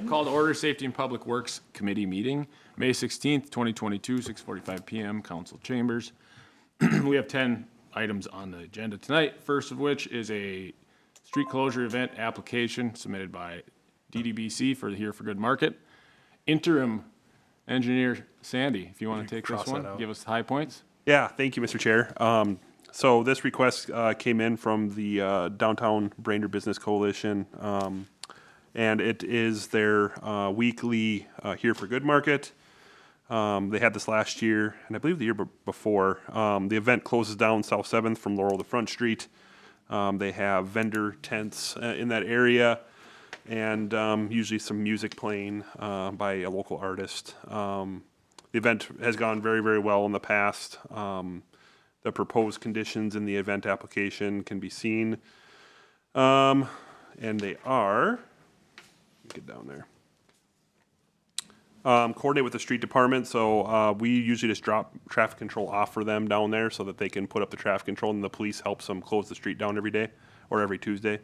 Call to order Safety and Public Works Committee meeting, May 16th, 2022, 6:45 PM, council chambers. We have 10 items on the agenda tonight, first of which is a street closure event application submitted by DDBC for the Here for Good Market. Interim Engineer Sandy, if you want to take this one, give us the high points. Yeah, thank you, Mr. Chair. So this request came in from the Downtown Brainerd Business Coalition, and it is their weekly Here for Good Market. They had this last year, and I believe the year before. The event closes down South 7th from Laurel to Front Street. They have vendor tents in that area, and usually some music playing by a local artist. The event has gone very, very well in the past. The proposed conditions in the event application can be seen. And they are, get down there. Coordinate with the street department, so we usually just drop traffic control off for them down there so that they can put up the traffic control, and the police helps them close the street down every day or every Tuesday.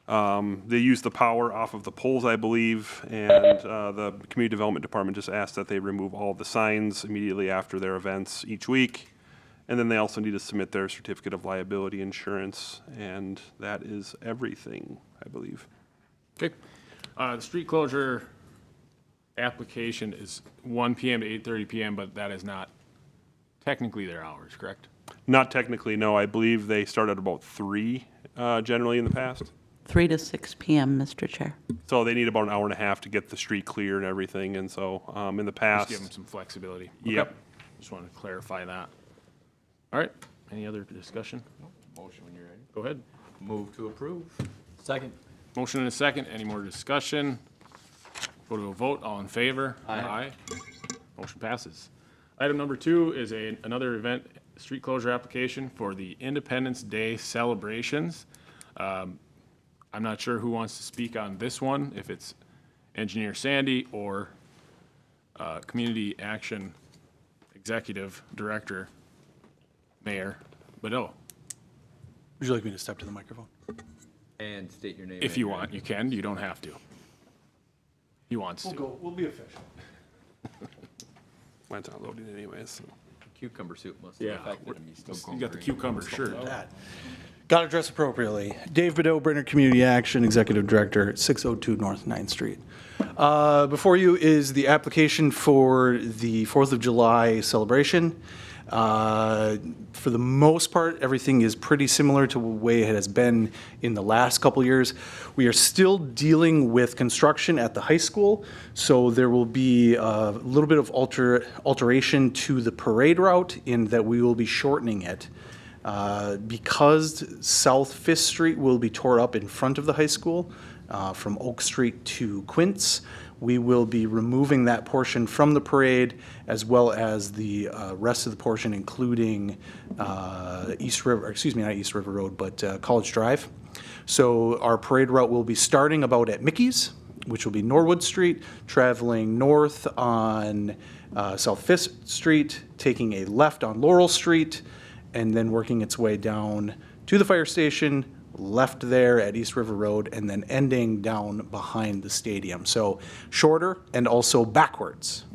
They use the power off of the poles, I believe, and the community development department just asked that they remove all the signs immediately after their events each week. And then they also need to submit their certificate of liability insurance, and that is everything, I believe. Okay. The street closure application is 1 p.m. to 8:30 p.m., but that is not technically their hours, correct? Not technically, no. I believe they start at about 3 generally in the past. 3 to 6 p.m., Mr. Chair. So they need about an hour and a half to get the street clear and everything, and so in the past. Just give them some flexibility. Yep. Okay. Just wanted to clarify that. All right. Any other discussion? Motion when you're ready. Go ahead. Move to approve. Second. Motion and a second. Any more discussion? Go to a vote. All in favor? Aye. Motion passes. Item number 2 is another event street closure application for the Independence Day celebrations. I'm not sure who wants to speak on this one, if it's Engineer Sandy or Community Action Executive Director, Mayor Badeau. Would you like me to step to the microphone? And state your name. If you want, you can. You don't have to. He wants to. We'll be official. Mine's not loading anyways. So. Cucumber soup must Yeah. have affected him. He's still You got the cucumber shirt. Got to dress appropriately. Dave Badeau, Brainerd Community Action Executive Director, 602 North 9th Street. Before you is the application for the 4th of July celebration. For the most part, everything is pretty similar to the way it has been in the last couple years. We are still dealing with construction at the high school, so there will be a little bit of alteration to the parade route in that we will be shortening it. Because South 5th Street will be tore up in front of the high school from Oak Street to Quince, we will be removing that portion from the parade as well as the rest of the portion, including East River, excuse me, not East River Road, but College Drive. So our parade route will be starting about at Mickey's, which will be Norwood Street, traveling north on South 5th Street, taking a left on Laurel Street, and then working its way down to the fire station, left there at East River Road, and then ending down behind the stadium. So shorter and also backwards.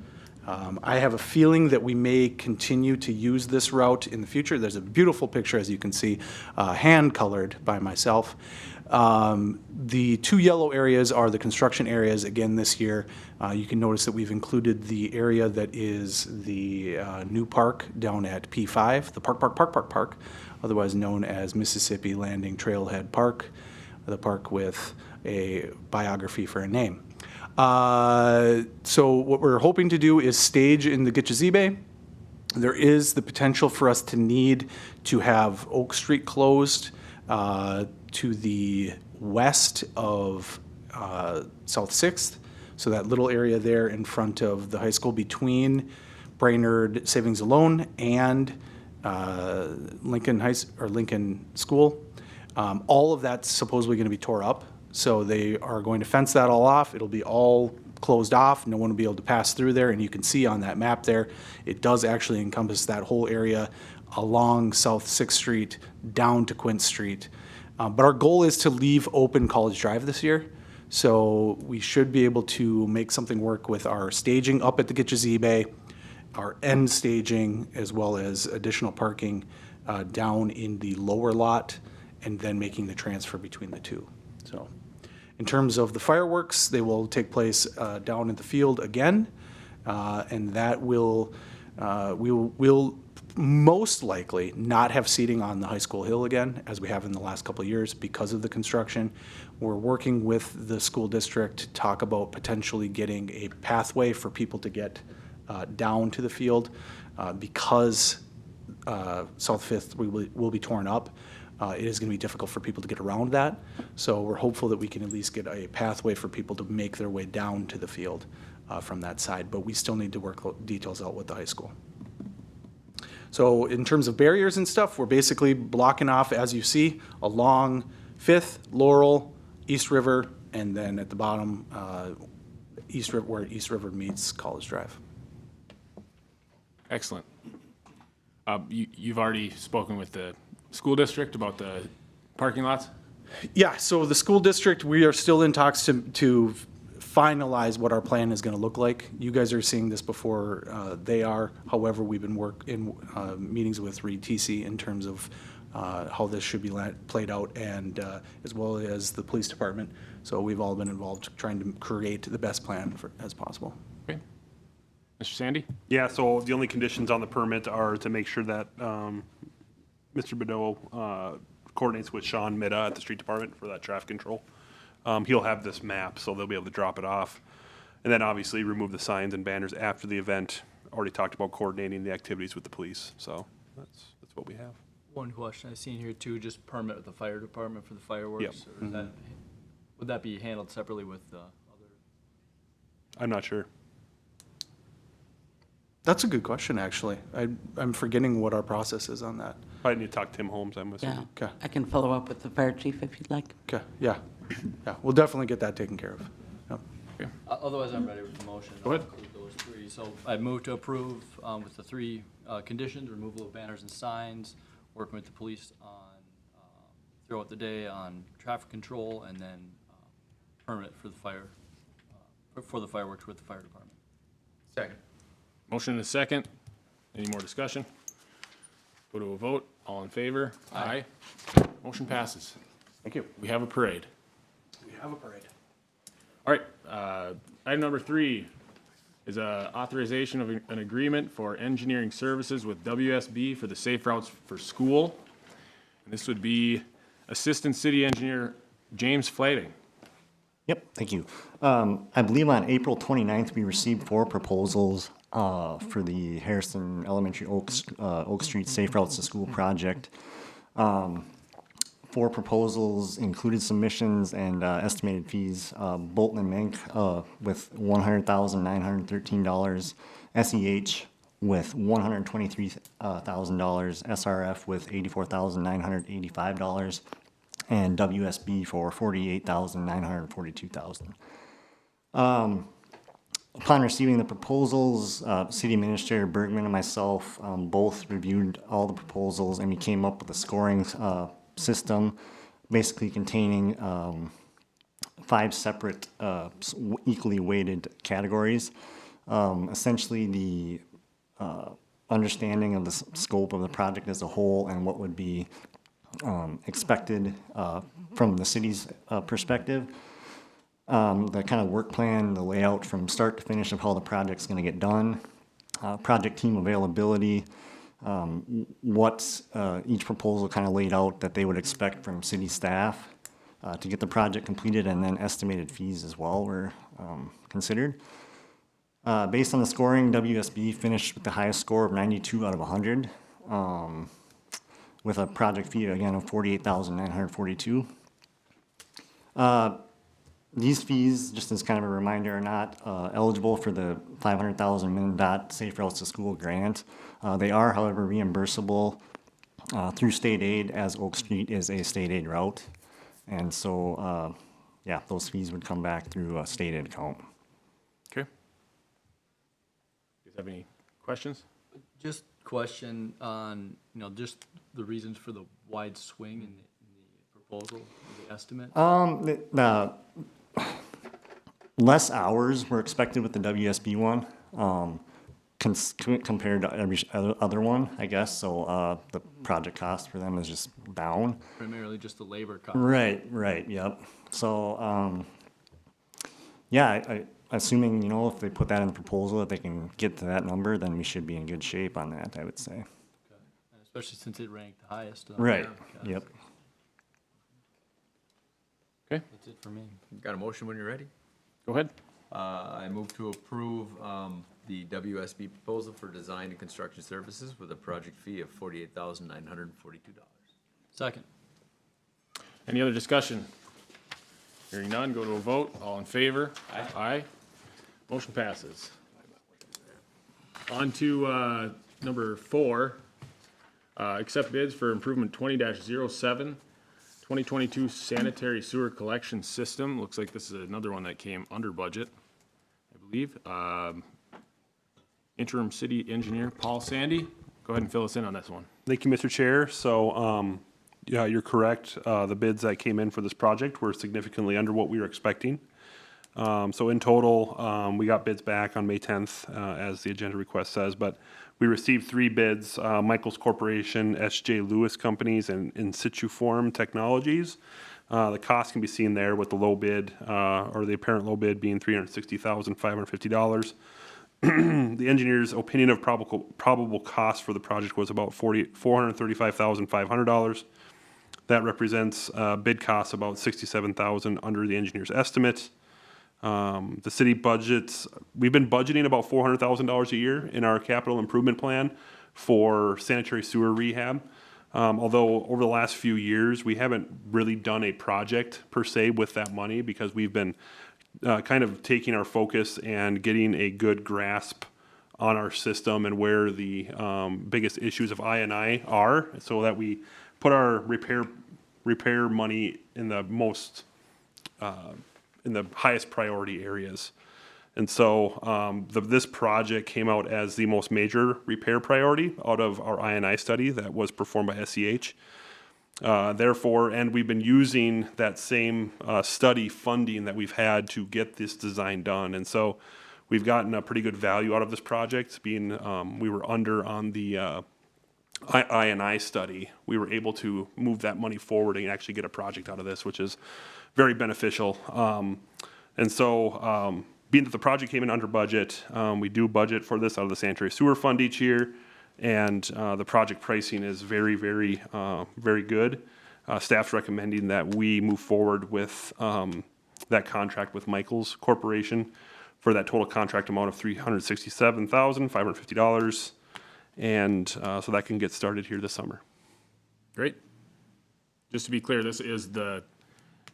I have a feeling that we may continue to use this route in the future. There's a beautiful picture, as you can see, hand-colored by myself. The 2 yellow areas are the construction areas again this year. You can notice that we've included the area that is the new park down at P5, the Park, otherwise known as Mississippi Landing Trailhead Park, the park with a biography for a name. So what we're hoping to do is stage in the Gitchezebe. There is the potential for us to need to have Oak Street closed to the west of South 6th, so that little area there in front of the high school between Brainerd Savings and Loan and Lincoln School. All of that's supposedly going to be tore up, so they are going to fence that all off. It'll be all closed off. No one will be able to pass through there, and you can see on that map there, it does actually encompass that whole area along South 6th Street down to Quince Street. But our goal is to leave open College Drive this year. So we should be able to make something work with our staging up at the Gitchezee, our end staging, as well as additional parking down in the lower lot, and then making the transfer between the two. So in terms of the fireworks, they will take place down in the field again, and that will, we'll most likely not have seating on the high school hill again, as we have in the last couple of years because of the construction. We're working with the school district to talk about potentially getting a pathway for people to get down to the field because South Fifth will be torn up. It is going to be difficult for people to get around that. So we're hopeful that we can at least get a pathway for people to make their way down to the field from that side. But we still need to work details out with the high school. So in terms of barriers and stuff, we're basically blocking off, as you see, along Fifth, Laurel, East River, and then at the bottom, East River, where East River meets College Drive. Excellent. You've already spoken with the school district about the parking lots? Yeah, so the school district, we are still in talks to finalize what our plan is going to look like. You guys are seeing this before they are. However, we've been in meetings with Reed TC in terms of how this should be played out, and as well as the police department. So we've all been involved trying to create the best plan as possible. Okay. Mr. Sandy? Yeah, so the only conditions on the permit are to make sure that Mr. Bedeau coordinates with Sean Midda at the street department for that traffic control. He'll have this map, so they'll be able to drop it off. And then obviously remove the signs and banners after the event. Already talked about coordinating the activities with the police, so that's what we have. One question I seen here too, just permit with the fire department for the fireworks? Yep. Or is that, would that be handled separately with other? I'm not sure. That's a good question, actually. I'm forgetting what our process is on that. Probably need to talk to Tim Holmes, I'm Yeah, assuming. Okay. I can follow up with the fire chief if you'd like. Okay, yeah. Yeah, we'll definitely get that taken care of. Yep. Otherwise, I'm ready with the motion. Go ahead. I'll include those three. So I move to approve with the three conditions: removal of banners and signs, working with the police on throughout the day on traffic control, and then permit for the for the fireworks with the fire department. Second. Motion and a second. Any more discussion? Go to a vote. All in favor? Aye. Motion passes. Thank you. We have a parade. We have a parade. All right, item number 3 is a authorization of an agreement for engineering services with WSB for the Safe Routes for School. And this would be Assistant City Engineer James Flading. Yep, thank you. I believe on April 29th, we received 4 proposals for the Harrison Elementary Oak Street Safe Routes to School project. 4 proposals included submissions and estimated fees. Bolton and Mink with $100,913, SEH with $123,000, SRF with $84,985, and WSB for $48,942,000. Upon receiving the proposals, City Administrator Bergman and myself both reviewed all the proposals, and we came up with a scoring system basically containing 5 separate equally weighted categories. Essentially the understanding of the scope of the project as a whole and what would be expected from the city's perspective. The kind of work plan, the layout from start to finish of how the project's going to get done, project team availability, what each proposal kind of laid out that they would expect from city staff to get the project completed, and then estimated fees as well were considered. Based on the scoring, WSB finished with the highest score of 92 out of 100, with a project fee again of $48,942. These fees, just as kind of a reminder, are not eligible for the $500,000 MnDOT Safe Routes to School grant. They are, however, reimbursable through state aid, as Oak Street is a state aid route. And so, yeah, those fees would come back through a state aid account. Okay. Do you have any questions? Just question on, just the reasons for the wide swing in the proposal, the estimate? less hours were expected with the WSB one, compared to every other one, I guess. So the project cost for them is just down. Primarily just the labor cost. Right, yep. So, yeah, I assuming, you know, if they put that in the proposal, if they can get to that number, then we should be in good shape on that, I would say. Okay. Especially since it ranked the highest. Right, Yeah. yep. Okay, That's it for me. Got a motion when you're ready? go ahead. I move to approve the WSB proposal for design and construction services with a project fee of $48,942. Second. Any other discussion? Hearing none, go to a vote. All in favor? Aye. Motion passes. On to number 4. Accept bids for improvement 20-07, 2022 sanitary sewer collection system. Looks like this is another one that came under budget, I believe. Interim city engineer Paul Sandy, go ahead and fill us in on this one. Thank you, Mr. Chair. So, yeah, you're correct. The bids that came in for this project were significantly under what we were expecting. So in total, we got bids back on May 10th, as the agenda request says, but we received 3 bids, Michaels Corporation, S.J. Lewis Companies, and In Situ Form Technologies. The cost can be seen there with the low bid, or the apparent low bid being $360,550. The engineer's opinion of probable cost for the project was about $435,500. That represents bid costs about $67,000 under the engineer's estimate. The city budgets, we've been budgeting about $400,000 a year in our capital improvement plan for sanitary sewer rehab. Although over the last few years, we haven't really done a project per se with that money because we've been kind of taking our focus and getting a good grasp on our system and where the biggest issues of I&I are, so that we put our repair money in the most in the highest priority areas. And so this project came out as the most major repair priority out of our I&I study that was performed by SEH. Therefore, and we've been using that same study funding that we've had to get this design done. And so we've gotten a pretty good value out of this project, being we were under on the I&I study. We were able to move that money forward and actually get a project out of this, which is very beneficial. And so being that the project came in under budget, we do budget for this out of the sanitary sewer fund each year. And the project pricing is very, very, very good. Staff's recommending that we move forward with that contract with Michaels Corporation for that total contract amount of $367,550. And so that can get started here this summer. Great. Just to be clear, this is the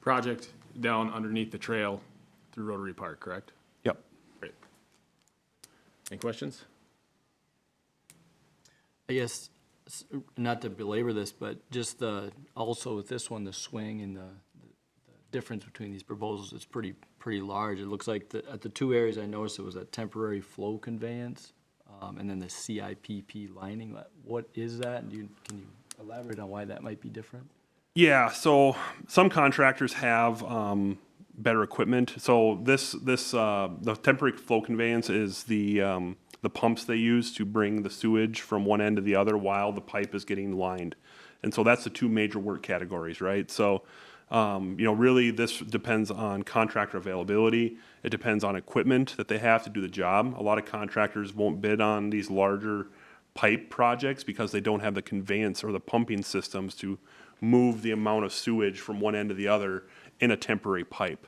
project down underneath the trail through Rotary Park, correct? Yep. Great. Any questions? I guess, not to belabor this, but just also with this one, the swing and the difference between these proposals is pretty large. It looks like at the 2 areas I noticed it was a temporary flow conveyance, and then the CIPP lining. What is that? And can you elaborate on why that might be different? Yeah, so some contractors have better equipment. So the temporary flow conveyance is the pumps they use to bring the sewage from one end to the other while the pipe is getting lined. And so that's the 2 major work categories, right? So, really this depends on contractor availability. It depends on equipment that they have to do the job. A lot of contractors won't bid on these larger pipe projects because they don't have the conveyance or the pumping systems to move the amount of sewage from one end to the other in a temporary pipe.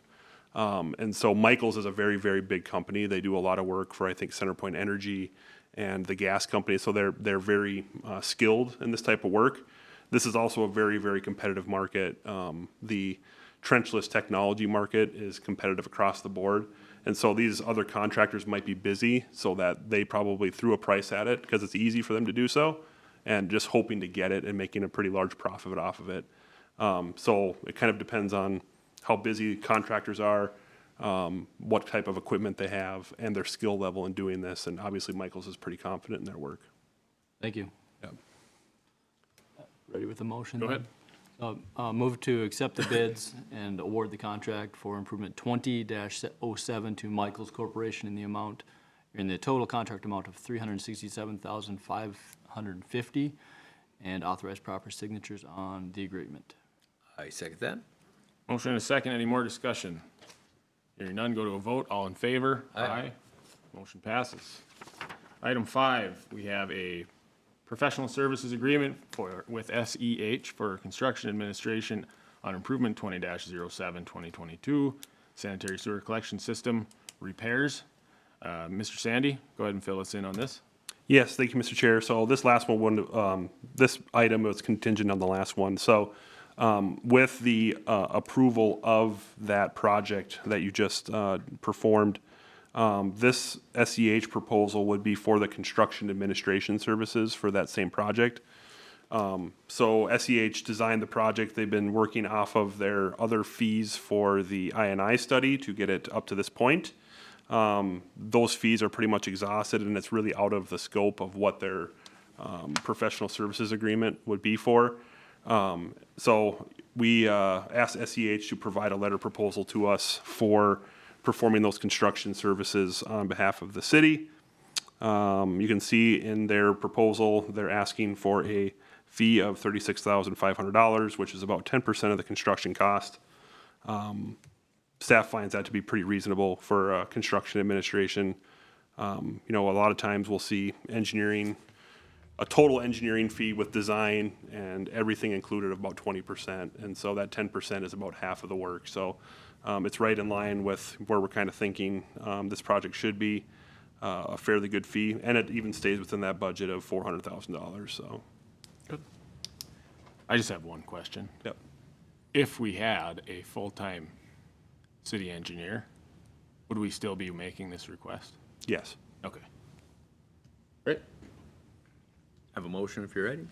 And so Michaels is a very, very big company. They do a lot of work for, I think, Centerpoint Energy and the gas company. So they're very skilled in this type of work. This is also a very, very competitive market. The trenchless technology market is competitive across the board. And so these other contractors might be busy so that they probably threw a price at it because it's easy for them to do so and just hoping to get it and making a pretty large profit off of it. So it kind of depends on how busy contractors are, what type of equipment they have, and their skill level in doing this. And obviously Michaels is pretty confident in their work. Thank you. Yep. Ready with the motion? Go then? ahead. Move to accept the bids and award the contract for improvement 20-07 to Michaels Corporation in the total contract amount of $367,550, and authorize proper signatures on the agreement. I second that. Motion and a second. Any more discussion? Hearing none, go to a vote. All in favor? Aye. Motion passes. Item 5, we have a professional services agreement with SEH for construction administration on improvement 20-07, 2022, sanitary sewer collection system repairs. Mr. Sandy, go ahead and fill us in on this. Yes, thank you, Mr. Chair. So this last one, this item was contingent on the last one. So with the approval of that project that you just performed, this SEH proposal would be for the construction administration services for that same project. So SEH designed the project. They've been working off of their other fees for the I&I study to get it up to this point. Those fees are pretty much exhausted, and it's really out of the scope of what their professional services agreement would be for. So we asked SEH to provide a letter proposal to us for performing those construction services on behalf of the city. You can see in their proposal, they're asking for a fee of $36,500, which is about 10% of the construction cost. Staff finds that to be pretty reasonable for construction administration. You know, a lot of times we'll see engineering, a total engineering fee with design and everything included of about 20%. And so that 10% is about half of the work. So it's right in line with where we're kind of thinking this project should be a fairly good fee. And it even stays within that budget of $400,000. So. I just have one question. Yep. If we had a full-time city engineer, would we still be making this request? Yes. Okay. Great. Have a motion if you're ready.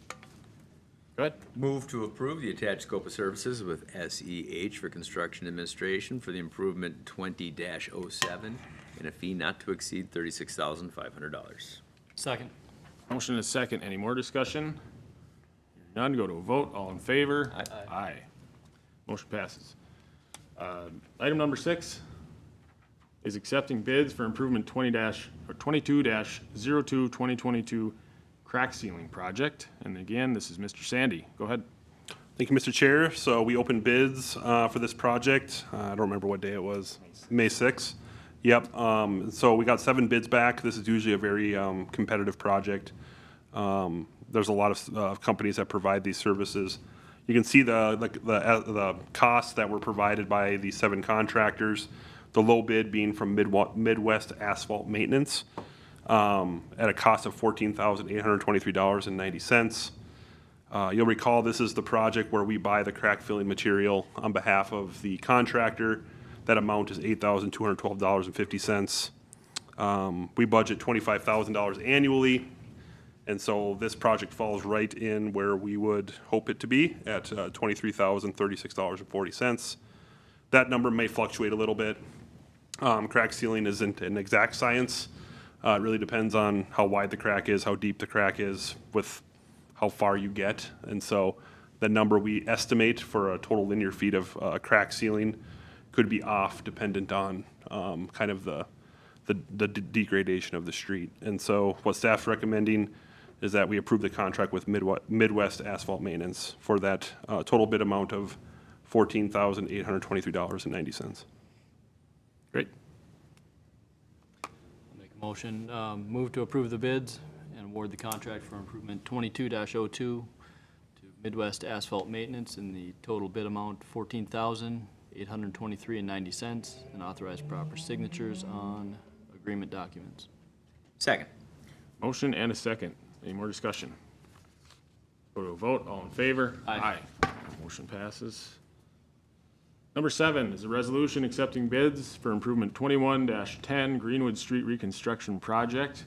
Go ahead. Move to approve the attached scope of services with SEH for construction administration for the improvement 20-07 and a fee not to exceed $36,500. Second. Motion is second. Any more discussion? Hearing none, go to a vote. All in favor? Aye. Aye. Motion passes. Item number 6 is accepting bids for improvement 22-02-2022 crack sealing project. And again, this is Mr. Sandy. Go ahead. Thank you, Mr. Chair. So we opened bids for this project. I don't remember what day it was. May 6th. Yep. So we got 7 bids back. This is usually a very competitive project. There's a lot of companies that provide these services. You can see the costs that were provided by the 7 contractors. The low bid being from Midwest Asphalt Maintenance at a cost of $14,823.90. You'll recall this is the project where we buy the crack filling material on behalf of the contractor. That amount is $8,212.50. We budget $25,000 annually. And so this project falls right in where we would hope it to be at $23,036.40. That number may fluctuate a little bit. Crack sealing isn't an exact science. It really depends on how wide the crack is, how deep the crack is, with how far you get. And so the number we estimate for a total linear feet of crack sealing could be off dependent on kind of the degradation of the street. And so what staff's recommending is that we approve the contract with Midwest Asphalt Maintenance for that total bid amount of $14,823.90. Great. Make a motion, move to approve the bids and award the contract for improvement 22-02 to Midwest Asphalt Maintenance in the total bid amount $14,823.90, and authorize proper signatures on agreement documents. Second. Motion and a second. Any more discussion? Go to a vote. All in favor? Aye. Motion passes. Number 7 is a resolution accepting bids for improvement 21-10 Greenwood Street Reconstruction Project.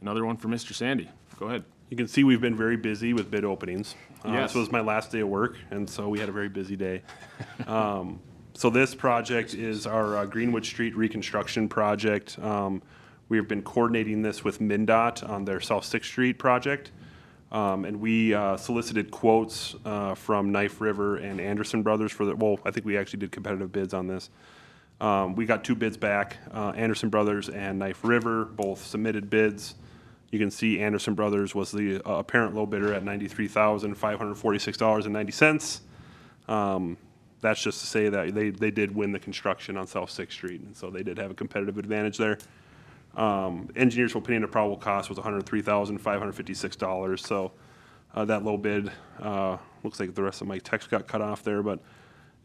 Another one for Mr. Sandy. Go ahead. You can see we've been very busy with bid openings. Yes. This was my last day of work, and so we had a very busy day. So this project is our Greenwood Street Reconstruction Project. We have been coordinating this with MnDOT on their South 6th Street project. And we solicited quotes from Knife River and Anderson Brothers for the, well, I think we actually did competitive bids on this. We got 2 bids back, Anderson Brothers and Knife River, both submitted bids. You can see Anderson Brothers was the apparent low bidder at $93,546.90. That's just to say that they did win the construction on South 6th Street, and so they did have a competitive advantage there. Engineers' opinion of probable cost was $103,556, so that low bid, looks like the rest of my text got cut off there, but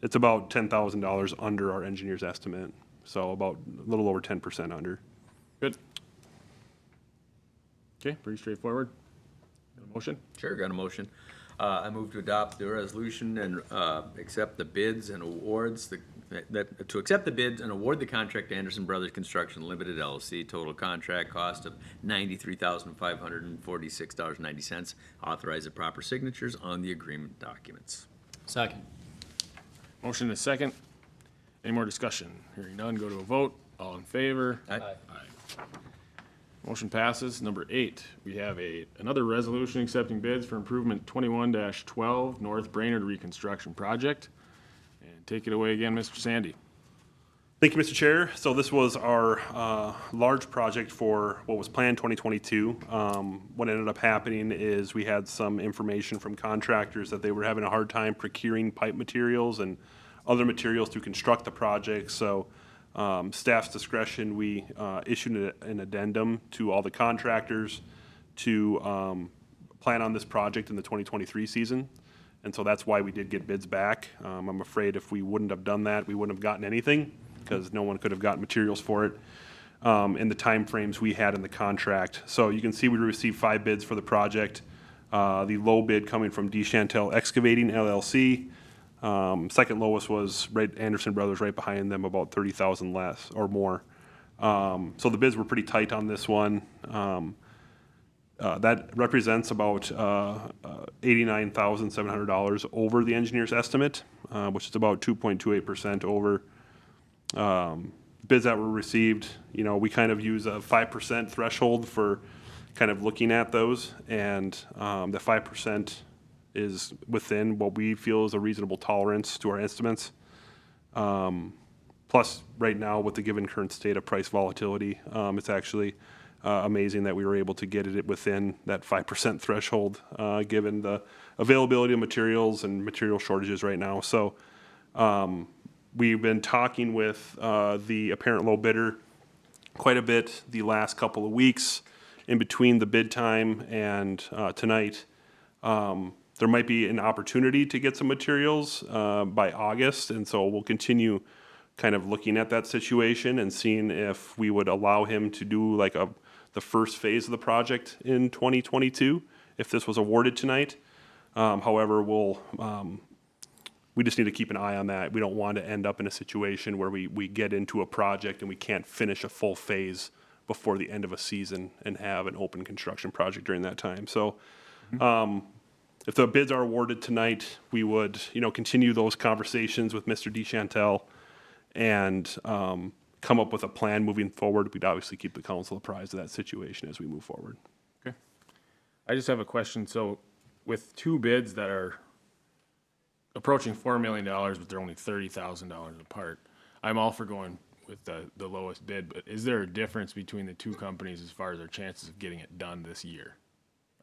it's about $10,000 under our engineer's estimate, so about a little over 10% under. Good. Okay, pretty straightforward. Got a motion? Sure, got a motion. I move to adopt the resolution and accept the bids and awards, to accept the bids and award the contract to Anderson Brothers Construction Limited LLC, total contract cost of $93,546.90. Authorize the proper signatures on the agreement documents. Second. Motion and a second. Any more discussion? Hearing none, go to a vote. All in favor? Aye. Motion passes. Number 8, we have another resolution accepting bids for improvement 21-12 North Brainerd Reconstruction Project. And take it away again, Mr. Sandy. Thank you, Mr. Chair. So this was our large project for what was planned 2022. What ended up happening is we had some information from contractors that they were having a hard time procuring pipe materials and other materials to construct the project. So staff's discretion, we issued an addendum to all the contractors to plan on this project in the 2023 season. And so that's why we did get bids back. I'm afraid if we wouldn't have done that, we wouldn't have gotten anything because no one could have gotten materials for it in the timeframes we had in the contract. So you can see we received 5 bids for the project. The low bid coming from DeChantel Excavating LLC. Second lowest was Anderson Brothers right behind them, about 30,000 less or more. So the bids were pretty tight on this one. That represents about $89,700 over the engineer's estimate, which is about 2.28% over. Bids that were received, you know, we kind of use a 5% threshold for kind of looking at those, and the 5% is within what we feel is a reasonable tolerance to our estimates. Plus, right now, with the given current state of price volatility, it's actually amazing that we were able to get it within that 5% threshold, given the availability of materials and material shortages right now. So we've been talking with the apparent low bidder quite a bit the last couple of weeks in between the bid time and tonight. There might be an opportunity to get some materials by August, and so we'll continue kind of looking at that situation and seeing if we would allow him to do like the first phase of the project in 2022 if this was awarded tonight. However, we just need to keep an eye on that. We don't want to end up in a situation where we get into a project and we can't finish a full phase before the end of a season and have an open construction project during that time. So if the bids are awarded tonight, we would, you know, continue those conversations with Mr. DeChantel and come up with a plan moving forward. We'd obviously keep the council apprised of that situation as we move forward. Okay. I just have a question. So with 2 bids that are approaching $4 million, but they're only $30,000 apart, I'm all for going with the lowest bid, but is there a difference between the 2 companies as far as their chances of getting it done this year?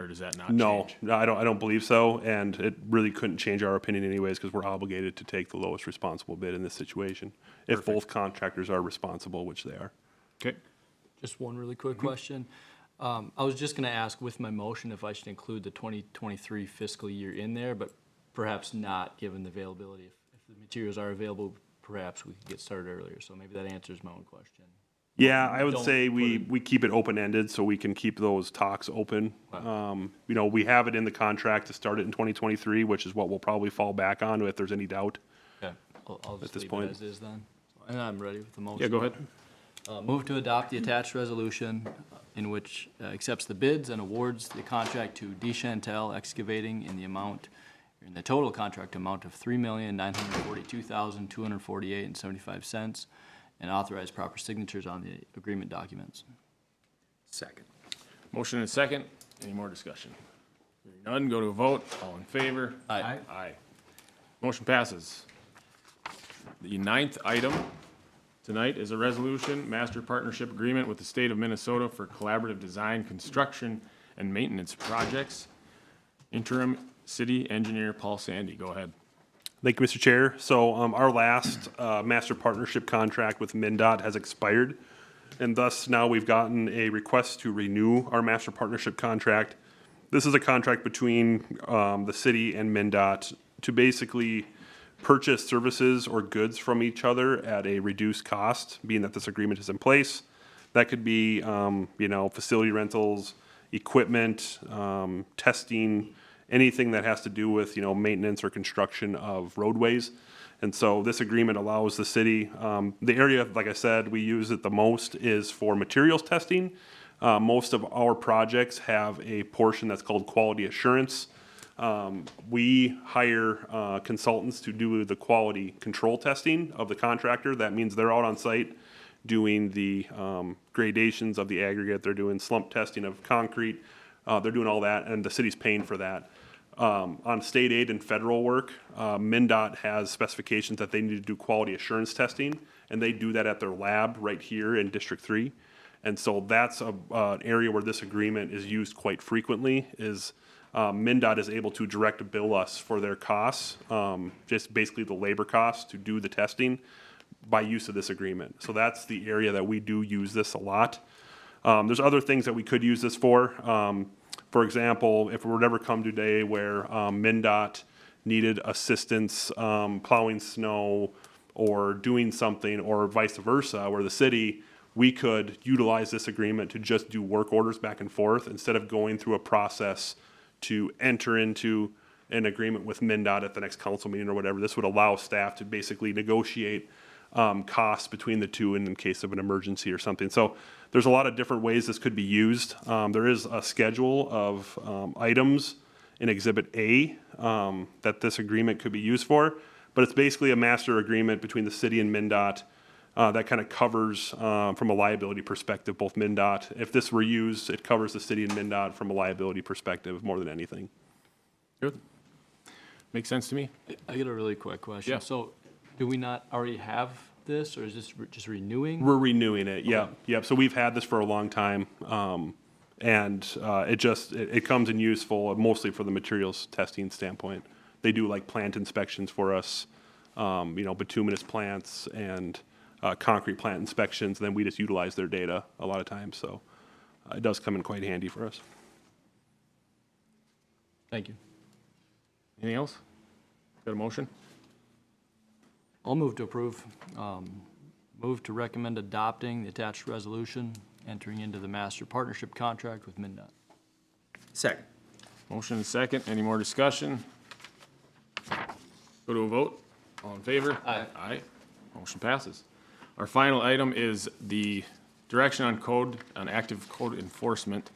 Or does that not change? No, I don't believe so, and it really couldn't change our opinion anyways because we're obligated to take the lowest responsible bid in this situation if both contractors are responsible, which they are. Okay. Just one really quick question. I was just going to ask with my motion if I should include the 2023 fiscal year in there, but perhaps not, given the availability. If the materials are available, perhaps we could get started earlier. So maybe that answers my own question. Yeah, I would Don't say put we keep it open-ended so we can keep those talks open. You know, we have it in the contract to start it in 2023, which is what we'll probably fall back on if there's any doubt. Okay, I'll just this leave point. it as is then. And I'm ready with the motion. Yeah, go ahead. Move to adopt the attached resolution in which accepts the bids and awards the contract to DeChantel Excavating in the total contract amount of $3,942,248.75, and authorize proper signatures on the agreement documents. Second. Motion and a second. Any more discussion? Hearing none, go to a vote. All in favor? Aye. Aye. Motion passes. The ninth item tonight is a resolution, master partnership agreement with the state of Minnesota for collaborative design, construction, and maintenance projects. Interim city engineer Paul Sandy, go ahead. Thank you, Mr. Chair. So our last master partnership contract with MnDOT has expired, and thus now we've gotten a request to renew our master partnership contract. This is a contract between the city and MnDOT to basically purchase services or goods from each other at a reduced cost, being that this agreement is in place. That could be, facility rentals, equipment, testing, anything that has to do with, maintenance or construction of roadways. And so this agreement allows the city, the area, like I said, we use it the most is for materials testing. Most of our projects have a portion that's called quality assurance. We hire consultants to do the quality control testing of the contractor. That means they're out on site doing the gradations of the aggregate. They're doing slump testing of concrete. They're doing all that, and the city's paying for that. On state aid and federal work, MnDOT has specifications that they need to do quality assurance testing, and they do that at their lab right here in District 3. And so that's an area where this agreement is used quite frequently, is MnDOT is able to direct bill us for their costs, just basically the labor costs to do the testing by use of this agreement. So that's the area that we do use this a lot. There's other things that we could use this for. For example, if it would ever come to a day where MnDOT needed assistance plowing snow or doing something, or vice versa, where the city, we could utilize this agreement to just do work orders back and forth instead of going through a process to enter into an agreement with MnDOT at the next council meeting or whatever. This would allow staff to basically negotiate costs between the two in case of an emergency or something. So there's a lot of different ways this could be used. There is a schedule of items in Exhibit A that this agreement could be used for, but it's basically a master agreement between the city and MnDOT that kind of covers, from a liability perspective, both MnDOT. If this were used, it covers the city and MnDOT from a liability perspective more than anything. Good. Makes sense to me. I get a really quick question. Yeah. So do we not already have this, or is this just renewing? We're renewing it, yeah. Yep, so we've had this for a long time, and it comes in useful mostly for the materials testing standpoint. They do like plant inspections for us, bituminous plants and concrete plant inspections, and then we just utilize their data a lot of times, so it does come in quite handy for us. Thank you. Anything else? Got a motion? I'll move to approve. Move to recommend adopting the attached resolution, entering into the master partnership contract with MnDOT. Second. Motion and second. Any more discussion? Go to a vote. All in favor? Aye. Aye. Motion passes. Our final item is the direction on active code enforcement.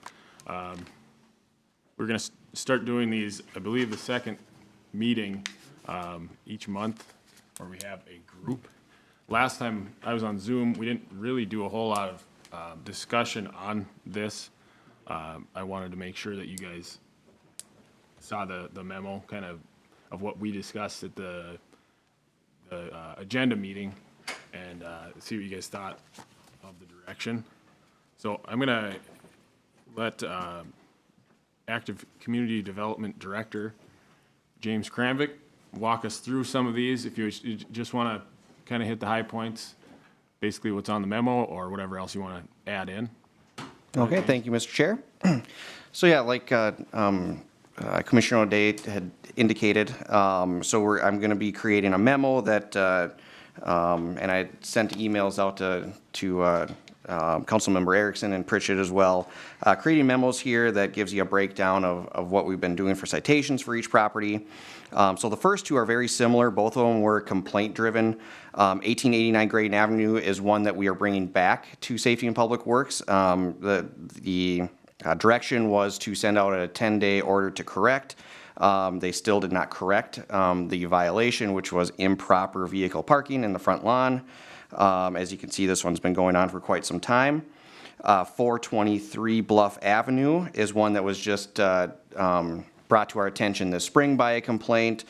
We're gonna start doing these, I believe, the second meeting each month, where we have a group. Last time I was on Zoom, we didn't really do a whole lot of discussion on this. I wanted to make sure that you guys saw the memo, kind of what we discussed at the agenda meeting, and see what you guys thought of the direction. So I'm gonna let Active Community Development Director James Kramvik walk us through some of these. If you just want to kind of hit the high points, basically what's on the memo or whatever else you want to add in. Okay, thank you, Mr. Chair. So yeah, like Commissioner O'Day had indicated, I'm going to be creating a memo that, and I sent emails out to Councilmember Erickson and Pritchett as well, creating memos here that gives you a breakdown of what we've been doing for citations for each property. So the first two are very similar. Both of them were complaint-driven. 1889 Graydon Avenue is one that we are bringing back to Safety and Public Works. The direction was to send out a 10-day order to correct. They still did not correct the violation, which was improper vehicle parking in the front lawn. As you can see, this one's been going on for quite some time. 423 Bluff Avenue is one that was just brought to our attention this spring by a complaint.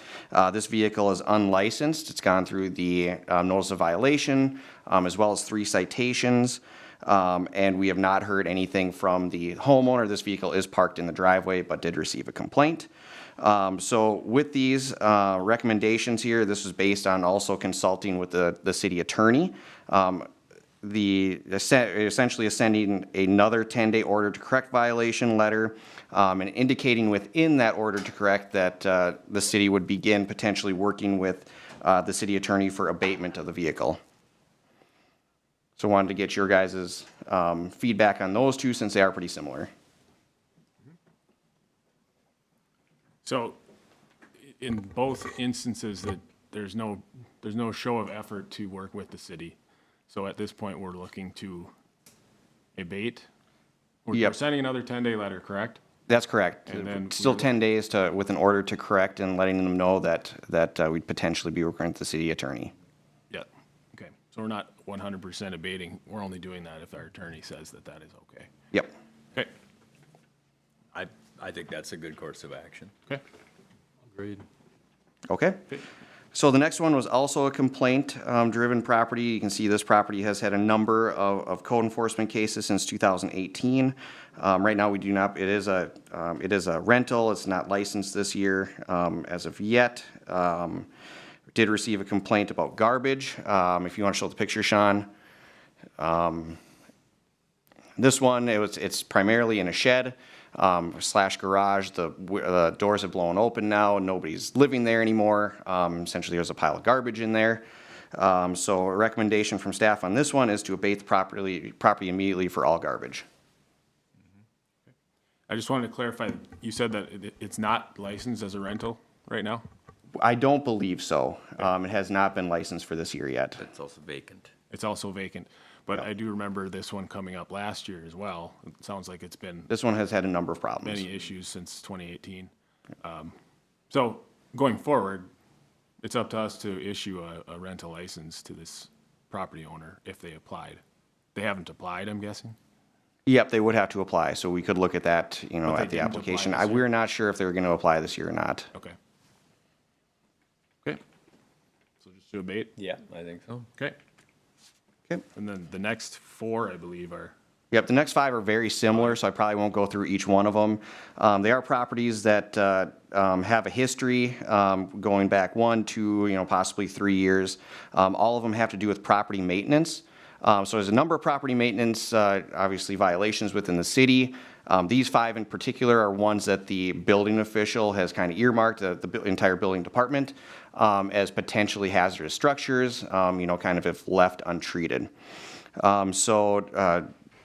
This vehicle is unlicensed. It's gone through the notice of violation, as well as 3 citations. And we have not heard anything from the homeowner. This vehicle is parked in the driveway, but did receive a complaint. So with these recommendations here, this was based on also consulting with the city attorney. Essentially is sending another 10-day order to correct violation letter, and indicating within that order to correct that the city would begin potentially working with the city attorney for abatement of the vehicle. So wanted to get your guys' feedback on those two, since they are pretty similar. So in both instances that there's no show of effort to work with the city. So at this point, we're looking to abate. We're Yep. sending another 10-day letter, correct? That's correct. And then Still we- 10 days with an order to correct, and letting them know that we'd potentially be working with the city attorney. Yeah. Okay. So we're not 100% abating. We're only doing that if our attorney says that that is okay. Yep. Okay. I think that's a good course of action. Okay. Agreed. Okay. So the next one was also a complaint-driven property. You can see this property has had a number of code enforcement cases since 2018. Right now, we do not, it is a rental. It's not licensed this year as of yet. Did receive a complaint about garbage. If you want to show the picture, Sean. This one, it's primarily in a shed slash garage. The doors have blown open now. Nobody's living there anymore. Essentially, there's a pile of garbage in there. So a recommendation from staff on this one is to abate the property immediately for all garbage. I just wanted to clarify, you said that it's not licensed as a rental right now? I don't believe so. It has not been licensed for this year yet. It's also vacant. It's also vacant. But I do remember this one coming up last year as well. It sounds like it's been This one has had a number of problems. many issues since 2018. So going forward, it's up to us to issue a rental license to this property owner if they applied. They haven't applied, I'm guessing? Yep, they would have to apply, so we could look at that, But they at the didn't apply application. this year? We're not sure if they were gonna apply this year or not. Okay. Okay. So just to abate? Yeah, I think so. Okay. Okay. And then the next 4, I believe, are, Yep, the next 5 are very similar, so I probably won't go through each one of them. They are properties that have a history going back 1, 2, possibly 3 years. All of them have to do with property maintenance. So there's a number of property maintenance, obviously violations within the city. These 5 in particular are ones that the building official has kind of earmarked, the entire building department, as potentially hazardous structures, kind of if left untreated.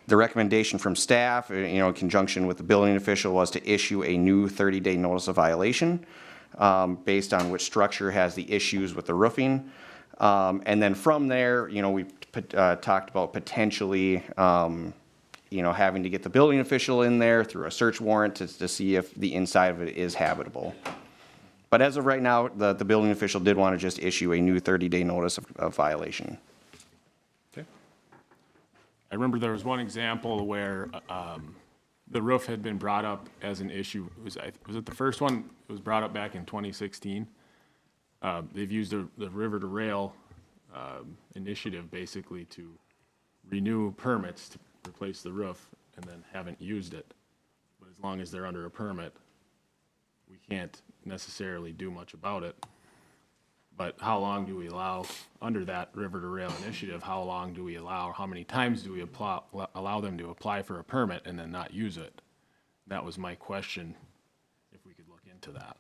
The recommendation from staff, in conjunction with the building official, was to issue a new 30-day notice of violation based on which structure has the issues with the roofing. And then from there, we talked about potentially, having to get the building official in there through a search warrant to see if the inside of it is habitable. But as of right now, the building official did want to just issue a new 30-day notice of violation. okay. I remember there was one example where the roof had been brought up as an issue. Was it the first one? It was brought up back in 2016. They've used the River to Rail initiative basically to renew permits to replace the roof, and then haven't used it. But as long as they're under a permit, we can't necessarily do much about it. But how long do we allow, under that River to Rail initiative, how long do we allow, how many times do we allow them to apply for a permit and then not use it? That was my question, if we could look into that.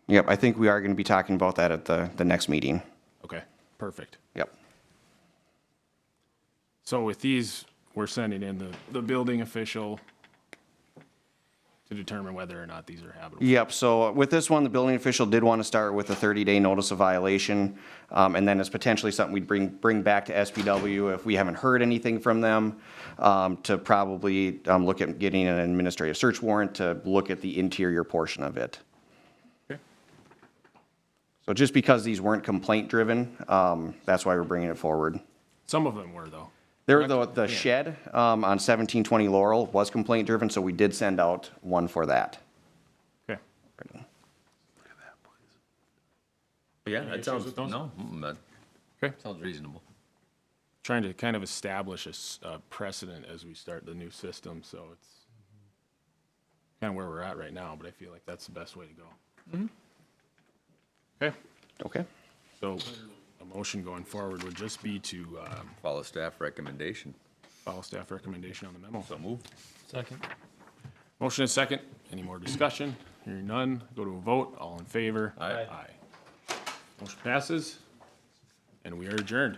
Yep, I think we are going to be talking about that at the next meeting. Okay, perfect. Yep. So with these, we're sending in the building official to determine whether or not these are habitable. Yep, so with this one, the building official did want to start with a 30-day notice of violation, and then it's potentially something we'd bring back to SPW if we haven't heard anything from them, to probably look at getting an administrative search warrant to look at the interior portion of it. Okay. So just because these weren't complaint-driven, that's why we're bringing it forward. Some of them were, though. There, the shed on 1720 Laurel was complaint-driven, so we did send out one for that. Okay. Yeah, Any that issues sounds, with those? no, that Okay. sounds reasonable. Trying to kind of establish a precedent as we start the new system, so it's kind of where we're at right now, but I feel like that's the best way to go. Okay, Okay. so a motion going forward would just be to Follow staff recommendation. follow staff recommendation on the memo. So move. Second. Motion is second. Any more discussion? Hearing none, go to a vote. All in favor? Aye. Aye. Motion passes, and we are adjourned.